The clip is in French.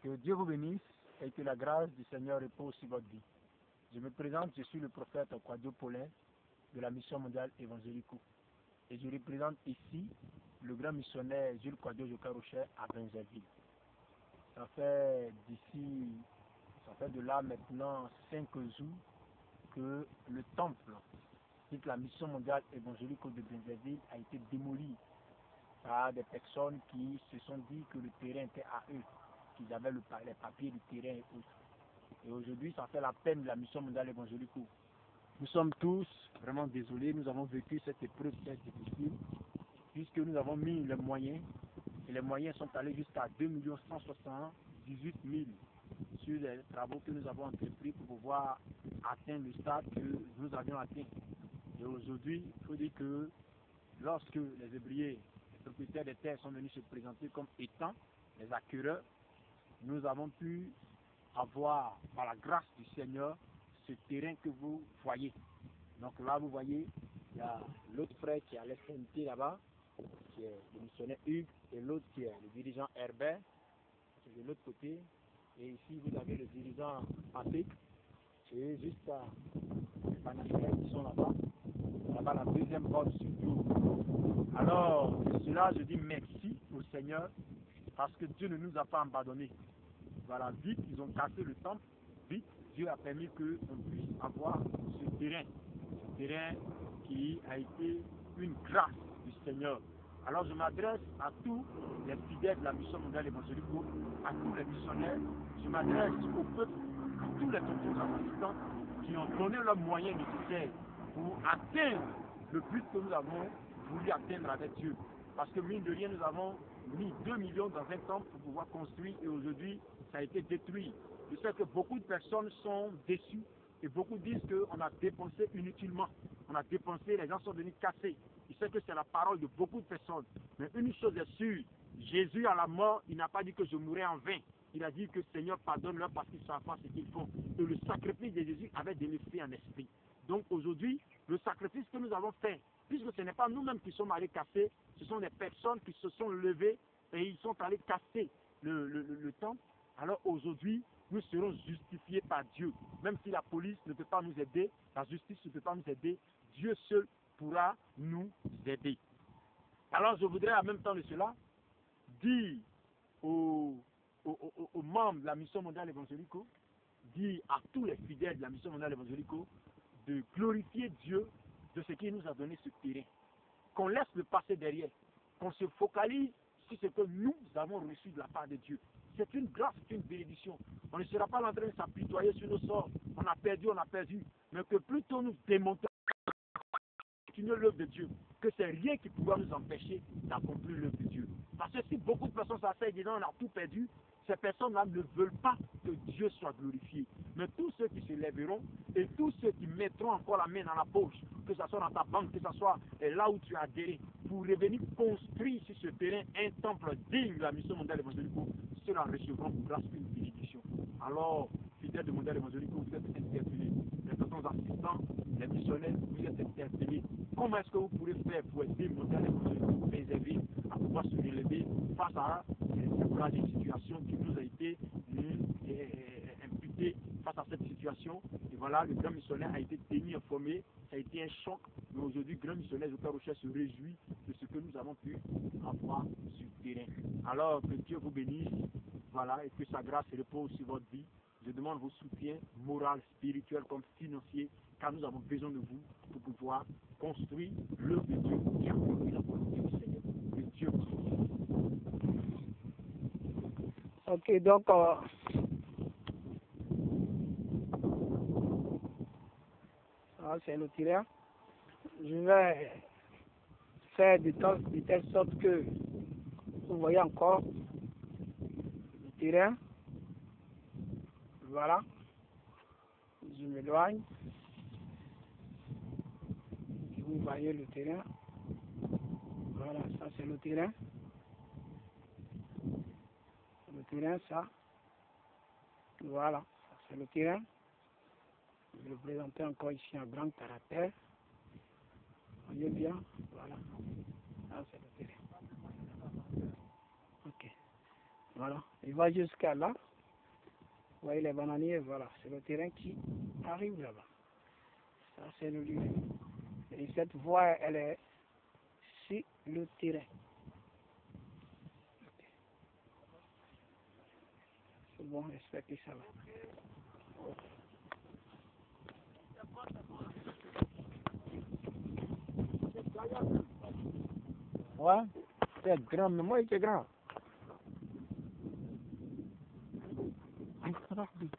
Que Dieu vous bénisse et que la grâce du Seigneur repose sur votre vie. Je me présente, je suis le prophète Kwadwo Paulin de la Mission mondiale évangélico. Et je représente ici le grand missionnaire Jules Kwadwo Jokarochet à Benzerville. Ça fait de là maintenant 5 jours que le temple de la Mission mondiale évangélico de Benzerville a été démoli par des personnes qui se sont dit que le terrain était à eux, qu'ils avaient les papiers du terrain et autres. Et aujourd'hui, ça fait la peine de la Mission mondiale évangélico. Nous sommes tous vraiment désolés, nous avons vécu cette épreuve très difficile, puisque nous avons mis les moyens, et les moyens sont allés jusqu'à 2 178 000 sur les travaux que nous avons entrepris pour pouvoir atteindre le stade que nous avions atteint. Et aujourd'hui, il faut dire que lorsque les ouvriers, les propriétaires des terres sont venus se présenter comme étant les acquéreurs, nous avons pu avoir, par la grâce du Seigneur, ce terrain que vous voyez. Donc là, vous voyez, il y a l'autre frère qui est à l'extrémité là-bas, qui est le missionnaire Hugues, et l'autre qui est le dirigeant Herbert, qui est de l'autre côté. Et ici, vous avez le dirigeant Patrick, et juste les panafricains qui sont là-bas. Là-bas, la deuxième porte surtout. Alors, de cela, je dis merci au Seigneur, parce que Dieu ne nous a pas abandonnés. Voilà, vite, ils ont cassé le temple, vite, Dieu a permis qu'on puisse avoir ce terrain qui a été une grâce du Seigneur. Alors je m'adresse à tous les fidèles de la Mission mondiale évangélico, à tous les missionnaires, je m'adresse au peuple, à tous les tontons assistants qui ont donné leurs moyens nécessaires pour atteindre le but que nous avons voulu atteindre avec Dieu. Parce que mine de rien, nous avons mis 2 millions dans un temple pour pouvoir construire et aujourd'hui, ça a été détruit. Je sais que beaucoup de personnes sont déçues et beaucoup disent qu'on a dépensé inutilement. On a dépensé, les gens sont venus casser. Je sais que c'est la parole de beaucoup de personnes. Mais une chose est sûre, Jésus à la mort, il n'a pas dit que je mourrai en vain. Il a dit que Seigneur pardonne-leur parce qu'ils ne savent pas ce qu'ils font. Et le sacrifice de Jésus avait de l'effet en esprit. Donc aujourd'hui, le sacrifice que nous avons fait, puisque ce n'est pas nous-mêmes qui sommes allés casser, ce sont des personnes qui se sont levées et ils sont allés casser le temple. Alors aujourd'hui, nous serons justifiés par Dieu. Même si la police ne peut pas nous aider, la justice ne peut pas nous aider, Dieu seul pourra nous aider. Alors je voudrais en même temps de cela dire aux membres de la Mission mondiale évangélico, dire à tous les fidèles de la Mission mondiale évangélico de glorifier Dieu de ce qu'il nous a donné ce terrain. Qu'on laisse le passé derrière, qu'on se focalise sur ce que nous avons reçu de la part de Dieu. C'est une grâce, c'est une bénédiction. On ne sera pas en train de s'apitoyer sur nos sorts. On a perdu. Mais que plutôt nous démontrons l'œuvre de Dieu, que c'est rien qui pourra nous empêcher d'accomplir l'œuvre de Dieu. Parce que si beaucoup de personnes s'asseyent disant on a tout perdu, ces personnes-là ne veulent pas que Dieu soit glorifié. Mais tous ceux qui se lèveront et tous ceux qui mettront encore la main dans la poche, que ce soit dans ta banque, que ce soit là où tu as adhéré, pour revenir construire sur ce terrain un temple digne de la Mission mondiale évangélico, ceux-là recevront pour grâce une bénédiction. Alors, fidèles de mondial évangélico, vous êtes interpellés. Les personnes assistants, les missionnaires, vous êtes interpellés. Comment est-ce que vous pourrez faire pour aider le mondial évangélico Benzerville à pouvoir se relever face à cette tragique situation qui nous a été imputée face à cette situation? Et voilà, le grand missionnaire a été tenu informé, ça a été un choc, mais aujourd'hui, le grand missionnaire Jokarochet se réjouit de ce que nous avons pu avoir sur le terrain. Alors, que Dieu vous bénisse, voilà, et que sa grâce repose sur votre vie. Je demande vos soutiens moral, spirituel comme financier, car nous avons besoin de vous pour pouvoir construire l'œuvre de Dieu qui accomplit la volonté du Seigneur. Que Dieu vous bénisse. Ok, donc c'est le terrain. Je vais faire de telle sorte que vous voyez encore le terrain. Voilà. Je m'éloigne. Vous voyez le terrain. Voilà, ça c'est le terrain. Le terrain, ça. Voilà, ça c'est le terrain. Je vais le présenter encore ici en grand caractère. Vous voyez bien, voilà. Ça c'est le terrain. Ok. Voilà, il va jusqu'à là. Vous voyez les bananiers, voilà, c'est le terrain qui arrive là-bas. Ça, c'est le lieu. Et cette voie, elle est sur le terrain. C'est bon, j'espère que ça va. Ouais, c'est grand, mais moi, il est grand. Ça va, oui.